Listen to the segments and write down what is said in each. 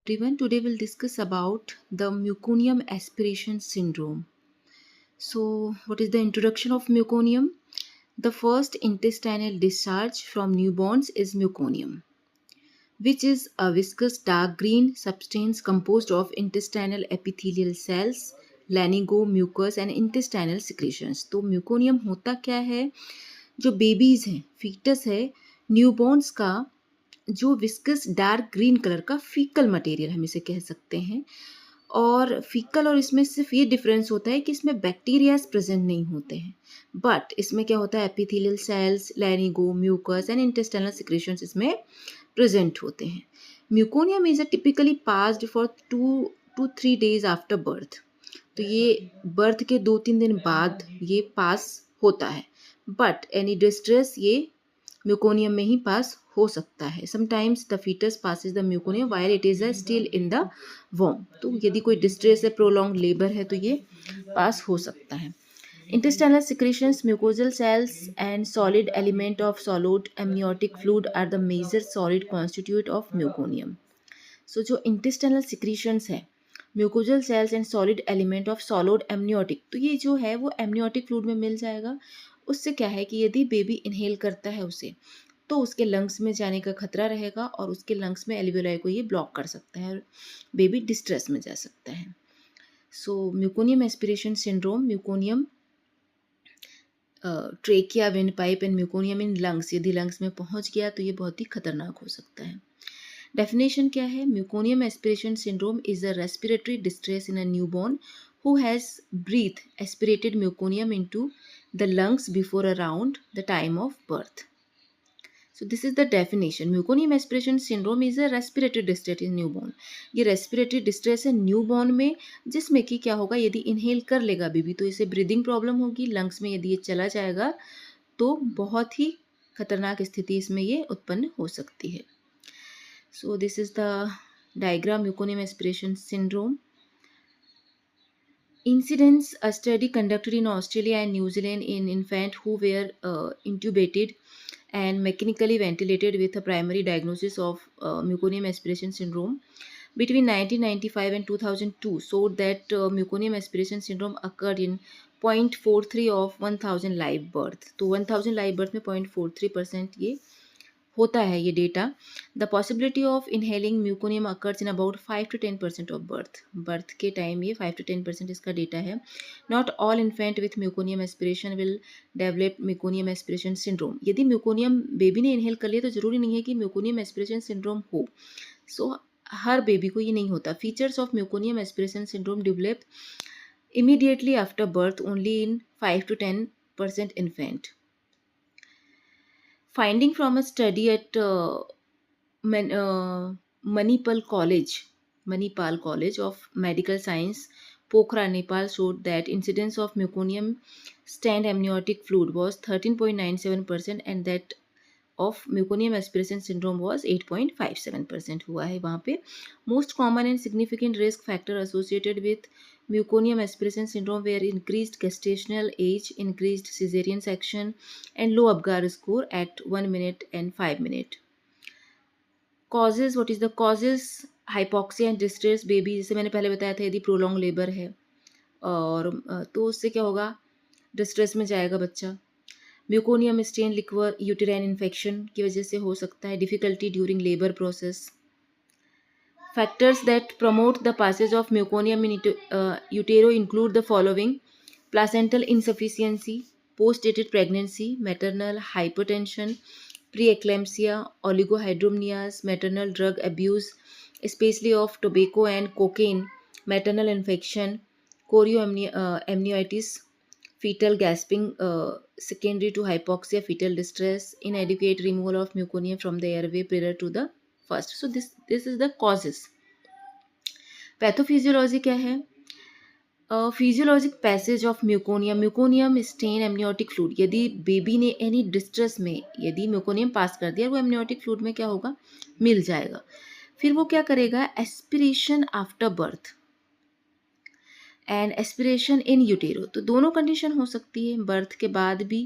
Everyone, today we'll discuss about the meconium aspiration syndrome. So, what is the introduction of meconium? The first intestinal discharge from newborns is meconium, which is a viscous dark green substance composed of intestinal epithelial cells, laryngos, mucus and intestinal secretions. तो म्यूकोनियम होता क्या है? जो babies हैं, foetus है, newborn's का जो viscous dark green colour का फीकल मटेरियल हम इसे कह सकते हैं। और फीकल और इसमें सिर्फ ये डिफरेंस होता है कि इसमें बैक्टीरियाज प्रेजेंट नहीं होते हैं, बट इसमें क्या होता है, epithelial cells, lanugo, mucus and intestinal secretions इसमें प्रेजेंट होते हैं। Meconium is typically passed for 2 to 3 days after birth. तो ये बर्थ के 2-3 दिन बाद ये पास होता है, बट एनी डिस्ट्रेस ये म्यूकोनियम में ही पास हो सकता है। Sometimes the fetus passes the meconium while it is still in the वॉर्म। तो यदि कोई डिस्ट्रेस है, प्रोलॉन्ग लेबर है, तो ये पास हो सकता है। Intestinal secretions, mucosal cells, and solid element of solute amniotic fluid are the major solid constituent of meconium. So जो intestinal secretions है, mucosal cells and solid element of solid amniotic, तो ये जो है वो एमनियोटिक फ्लूइड में मिल जाएगा। उससे क्या है कि यदि बेबी इनहेल करता है उसे, तो उसके लंग्स में जाने का खतरा रहेगा और उसके लंग्स में एल्वियोलाई को ये ब्लॉक कर सकता है और बेबी डिस्ट्रेस में जा सकता है। So meconium aspiration syndrome, meconium trachea, wind pipe and meconium in lungs, यदि लंग्स में पहुंच गया तो ये बहुत ही खतरनाक हो सकता है। डेफिनेशन क्या है? Meconium aspiration syndrome is a respiratory distress in a newborn who has breathed aspirated meconium into the lungs before around the time of birth. So this is the definition. Meconium aspiration syndrome is a respiratory distress in newborn. ये respiratory distress है newborn में, जिसमें कि क्या होगा, यदि inhale कर लेगा बेबी तो इसे ब्रीदिंग प्रॉब्लम होगी, लंग्स में यदि ये चला जाएगा तो बहुत ही खतरनाक स्थिति इसमें ये उत्पन्न हो सकती है। So this is the diagram, meconium aspiration syndrome. Incidents: a study conducted in Australia and New Zealand in infants who were intubated and mechanically ventilated with a primary diagnosis of meconium aspiration syndrome between 1995 and 2002 showed that meconium aspiration syndrome occurred in 0.43 of 1000 live birth. तो 1000 live birth में 0.43% ये होता है ये data. The possibility of inhaling meconium occurs in about 5 to 10% of birth के time ये 5 to 10% इसका data है। Not all infant with meconium aspiration will develop meconium aspiration syndrome. यदि म्यूकोनियम बेबी ने इनहेल कर लिया तो ज़रूरी नहीं है कि म्यूकोनियम एस्पिरेशन सिंड्रोम हो। सो हर बेबी को ये नहीं होता। Features of meconium aspiration syndrome develop immediately after birth only in 5 to 10% infant. Finding from a study at Manipal College of Medical Science, Pokhara, Nepal showed that incidence of meconium stand amniotic fluid was 13.97% and that of meconium aspiration syndrome was 8.57% हुआ है वहाँ पे। Most common and significant risk factor associated with meconium aspiration syndrome were increased gestational age, increased cesarean section and low Apgar score at 1 minute and 5 minutes. Causes: what is the causes? Hypoxia and distress baby, जैसे मैंने पहले बताया था, यदि prolong labour है और तो उससे क्या होगा, डिस्ट्रेस में जाएगा बच्चा। Meconium stain liquor uterine infection की वजह से हो सकता है। Difficulty during labour process. Factors that promote the passage of meconium in utero include the following: placental insufficiency, post dated pregnancy, maternal hypertension, pre-eclampsia, oligohydramnias, maternal drug abuse, especially of tobacco and cocaine, maternal infection, chorioamnionitis, fetal gasping secondary to hypoxia, fetal distress, inadequate removal of meconium from the airway prior to the first. So this is the causes. Pathophysiology क्या है? Physiologic passage of meconium stain amniotic fluid. यदि baby ने any distress में यदि म्यूकोनियम पास कर दिया, वो amniotic fluid में क्या होगा, मिल जाएगा। फिर वो क्या करेगा, aspiration after birth and aspiration in utero. तो दोनों कंडीशन हो सकती है, बर्थ के बाद भी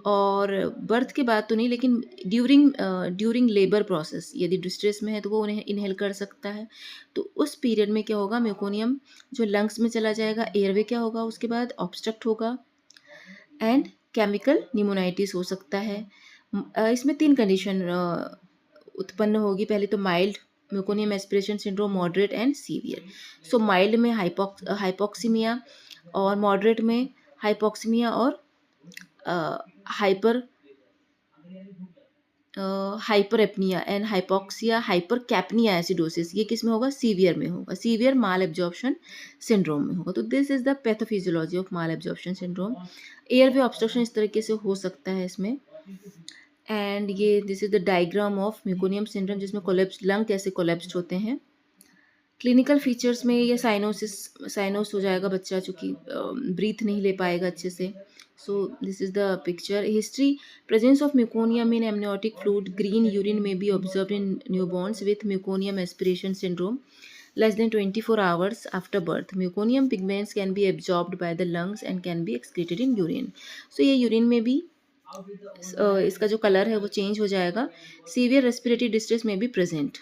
और बर्थ के बाद तो नहीं, लेकिन ड्यूरिंग लेबर प्रोसेस यदि डिस्ट्रेस में है तो वो उन्हें इनहेल कर सकता है। तो उस पीरियड में क्या होगा, म्यूकोनियम जो लंग्स में चला जाएगा, एयरवे क्या होगा, उसके बाद ऑब्स्ट्रक्ट होगा एंड केमिकल निमोनाइटिस हो सकता है। इसमें 3 कंडीशन उत्पन्न होगी। पहले तो mild meconium aspiration syndrome, moderate and severe. So mild में हाइपोक्सीमिया और मॉडरेट में हाइपोक्सीमिया और hyper hyper apnoea and hypoxia hyper capnia acidosis, ये किस में होगा, सीवियर में होगा, सीवियर माल एब्जॉर्प्शन सिंड्रोम में होगा। तो this is the pathophysiology of mal absorption syndrome. Airway obstruction इस तरीके से हो सकता है इसमें। एंड ये this is the diagram of meconium syndrome, जिसमें कोलेप्स लंग कैसे कोलेप्स्ड होते हैं। क्लिनिकल फीचर्स में ये साइनोस हो जाएगा बच्चा, चूँकि ब्रीथ नहीं ले पाएगा अच्छे से। So this is the picture. History, presence of meconium in amniotic fluid, green urine may be observed in newborns with meconium aspiration syndrome less than 24 hours after birth. Meconium pigments can be absorbed by the lungs and can be excreted in urine. So ये urine में भी इसका जो colour है वो change हो जाएगा। Severe respiratory distress में भी प्रेजेंट।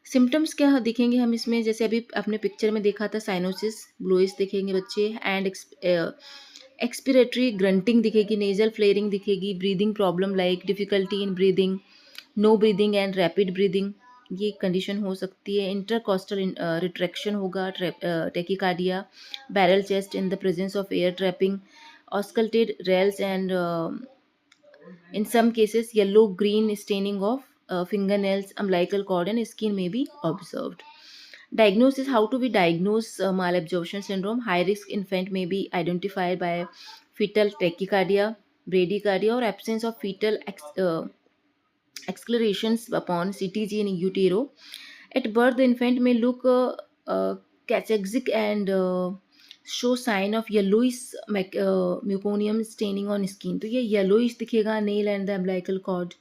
सिम्टम्स क्या दिखेंगे हम इसमें, जैसे अभी आपने पिक्चर में देखा था, साइनोसिस, ब्लोइस दिखेंगे बच्चे, एंड एक्सपिरेटरी ग्रंटिंग दिखेगी, नेजल फ्लेयरिंग दिखेगी, breathing problem like difficulty in breathing, no breathing and rapid breathing, ये कंडीशन हो सकती है। इंटरकॉस्टल रिट्रैक्शन होगा, tachycardia, barrel chest in the presence of air trapping, auscultated rales and in some cases yellow green staining of fingernails, umbilical cord and skin may be observed. Diagnosis, how to be diagnose malabsorption syndrome. High risk infant may be identified by fetal tachycardia, bradycardia or absence of fetal accelerations upon CTG in utero. At birth, the infant may look cachexic and show sign of yellowish meconium staining on skin. तो ये yellowish दिखेगा, nail and the umbilical cord.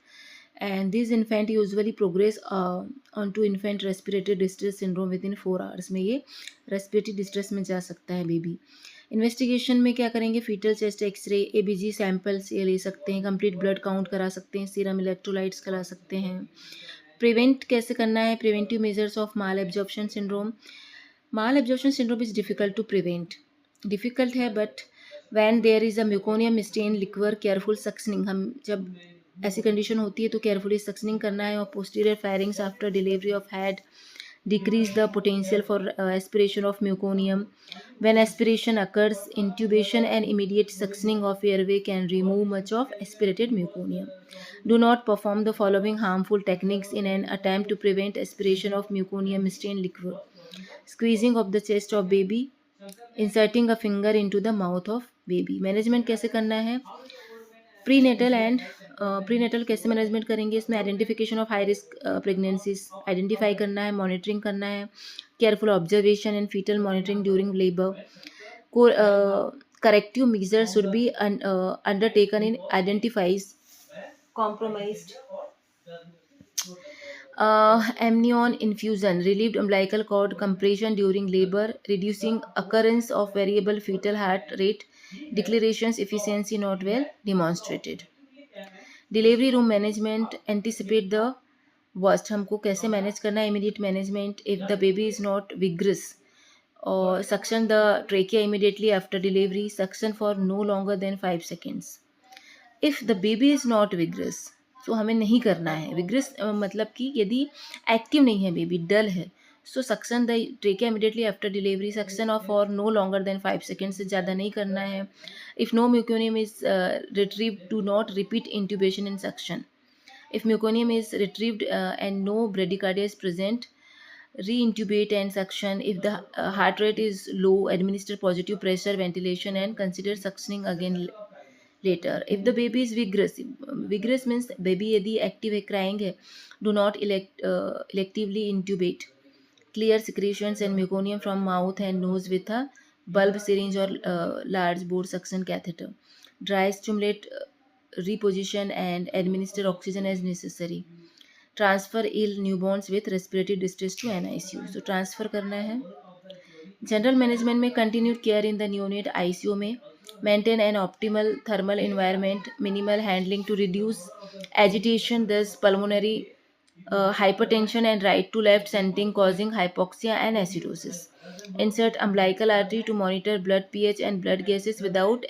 And this infant usually progress onto infant respiratory distress syndrome within 4 hours में ये respiratory distress में जा सकता है baby. Investigation में क्या करेंगे, fetal chest x ray, ABG samples ये ले सकते हैं, कंप्लीट ब्लड काउंट करा सकते हैं, सीरम इलेक्ट्रोलाइट्स करा सकते हैं। प्रिवेंट कैसे करना है, preventive measures of mal absorption syndrome. Mal absorption syndrome is difficult to prevent, difficult है, but when there is a meconium stain liquor, careful suctioning, हम जब ऐसी कंडीशन होती है तो केयरफुली सक्सनिंग करना है। और posterior firings after delivery of head decrease the potential for aspiration of meconium. When aspiration occurs, intubation and immediate suctioning of airway can remove much of aspirated meconium. Do not perform the following harmful techniques in an attempt to prevent aspiration of meconium stained liquid. Squeezing of the chest of baby, inserting a finger into the mouth of baby. Management कैसे करना है, prenatal and prenatal कैसे management करेंगे, इसमें identification of high risk pregnancies identify करना है, monitoring करना है, careful observation and fetal monitoring during labour. Corrective measures should be undertaken in identifies compromised amnion infusion, relieved umbilical cord compression during labor, reducing occurrence of variable fetal heart rate, declarations efficiency not well demonstrated. Delivery room management, anticipate the worst, हमको कैसे manage करना है, immediate management if the baby is not vigorous, और suction the trachea immediately after delivery, suction for no longer than 5 seconds. If the baby is not vigorous, तो हमें नहीं करना है। विग्रस मतलब कि यदि एक्टिव नहीं है बेबी, डल है, so suction the trachea immediately after delivery, suction of for no longer than 5 seconds, से ज़्यादा नहीं करना है। If no meconium is retrieve, do not repeat intubation in suction. If meconium is retrieved and no bradycardia is present, re-intubate and suction. If the heart rate is low, administer positive pressure ventilation and consider suctioning again later. If the baby is vigorous means baby यदि active है, crying है, do not electively intubate. Clear secretions and meconium from mouth and nose with a bulb syringe or large bore suction catheter. Dry stimulate reposition and administer oxygen as necessary. Transfer ill newborns with respiratory distress to NICU. So transfer करना है। General management में continued care in the neonate ICU में maintain an optimal thermal environment, minimal handling to reduce agitation, thus pulmonary hypertension and right to left sending causing hypoxia and acidosis. Insert umbilical artery to monitor blood pH and blood gases without